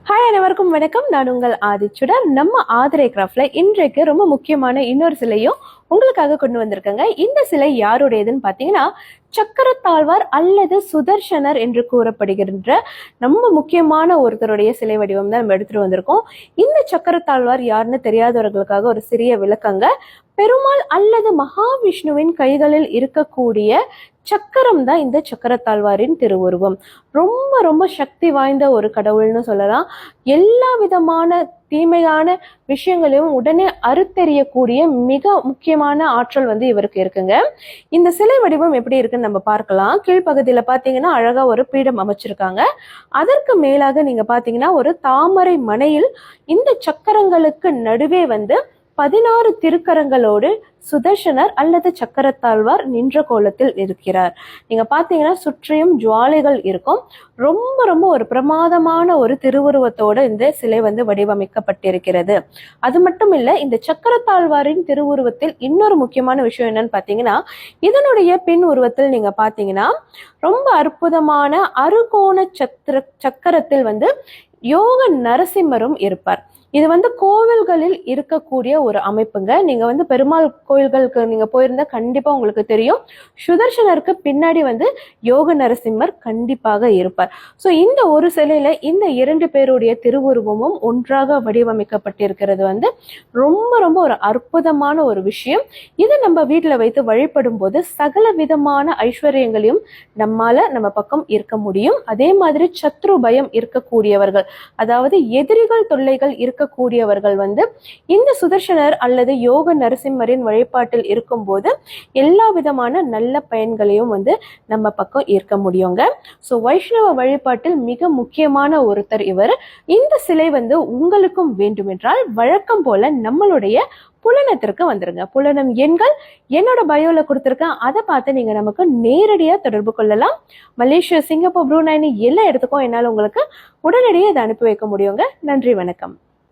Hi அனைவருக்கும் வணக்கம். நான் உங்கள் ஆதிச்சுடர். நம்ம ஆதிரை கிராஃப்ட்ல இன்றைக்கு ரொம்ப முக்கியமான இன்னொரு சிலையும் உங்களுக்காக கொண்டு வந்திருக்கேங்க. இந்த சிலை யாருடையதுன்னு பார்த்தீங்கன்னா சக்கரத்தாழ்வார் அல்லது சுதர்சனர் என்று கூறப்படுகின்ற ரொம்ப முக்கியமான ஒருத்தருடைய சிலை வடிவம் தான் நம்ம எடுத்துட்டு வந்திருக்கோம். இந்த சக்கரத்தாழ்வார் யாருன்னு தெரியாதவர்களுக்காக ஒரு சிறிய விளக்கங்க. பெருமாள் அல்லது மகாவிஷ்ணுவின் கைகளில் இருக்கக்கூடிய சக்கரம் தான் இந்த சக்கரத்தாழ்வாரின் திருவுருவம். ரொம்ப ரொம்ப சக்தி வாய்ந்த ஒரு கடவுள்னு சொல்லலாம். எல்லா விதமான தீமையான விஷயங்களையும் உடனே அறுத்தெறியக்கூடிய மிக முக்கியமான ஆற்றல் இவருக்கு இருக்குங்க. இந்த சிலை வடிவம் எப்படி இருக்குன்னு நம்ம பார்க்கலாம். கீழ்ப்பகுதியில பாத்தீங்கன்னா அழகா ஒரு பீடம் அமைச்சிருக்காங்க. அதற்கு மேலாக நீங்க பாத்தீங்கன்னா ஒரு தாமரை மனையில் இந்த சக்கரங்களுக்கு நடுவே 16 திருக்கரங்களோடு சுதர்சனர் அல்லது சக்கரத்தாழ்வார் நின்ற கோலத்தில் இருக்கிறார். நீங்க பாத்தீங்கன்னா சுற்றியும் ஜுவாலைகள் இருக்கும். ரொம்ப ரொம்ப ஒரு பிரமாதமான ஒரு திருவுருவத்தோட இந்த சிலை வடிவமைக்கப்பட்டிருக்கிறது. அது மட்டும் இல்ல, இந்த சக்கரத்தாழ்வாரின் திருவுருவத்தில் இன்னொரு முக்கியமான விஷயம் என்னன்னு பாத்தீங்கன்னா, இதனுடைய பின் உருவத்தில் நீங்க பாத்தீங்கன்னா ரொம்ப அற்புதமான அறுகோண சக்கரத்தில் யோக நரசிம்மரும் இருப்பார். இது கோவில்களில் இருக்கக்கூடிய ஒரு அமைப்புங்க. நீங்க பெருமாள் கோயில்களுக்கு நீங்க போயிருந்தா கண்டிப்பா உங்களுக்கு தெரியும். சுதர்சனருக்கு பின்னாடி யோக நரசிம்மர் கண்டிப்பாக இருப்பார். சோ இந்த ஒரு சிலையில இந்த 2 பேருடைய திருவுருவமும் ஒன்றாக வடிவமைக்கப்பட்டிருக்கிறது ரொம்ப ரொம்ப ஒரு அற்புதமான ஒரு விஷயம். இதை நம்ம வீட்டுல வைத்து வழிபடும் போது சகல விதமான ஐஸ்வர்யங்களையும் நம்ம பக்கம் இருக்க முடியும். அதே மாதிரி சத்ரு பயம் இருக்கக்கூடியவர்கள், அதாவது எதிரிகள் தொல்லைகள் இருக்கக்கூடியவர்கள் இந்த சுதர்சனர் அல்லது யோக நரசிம்மரின் வழிபாட்டில் இருக்கும்போது எல்லா விதமான நல்ல பயன்களையும் நம்ம பக்கம் இருக்க முடியுங்க. சோ வைஷ்ணவ வழிபாட்டில் மிக முக்கியமான ஒருத்தர் இவர். இந்த சிலை உங்களுக்கும் வேண்டுமென்றால் வழக்கம் போல நம்மளுடைய புலனத்திற்கு வந்துருங்க. புலனம் எண்கள் என்னோட பயோல கொடுத்துருக்கேன். அதை பார்த்து நீங்க நமக்கு நேரடியா தொடர்பு கொள்ளலாம். மலேசியா, சிங்கப்பூர், ப்ரூனைனி எல்லா இடத்துக்கும் என்னால உங்களுக்கு உடனடியே இதை அனுப்பி வைக்க முடியுங்க. நன்றி, வணக்கம்.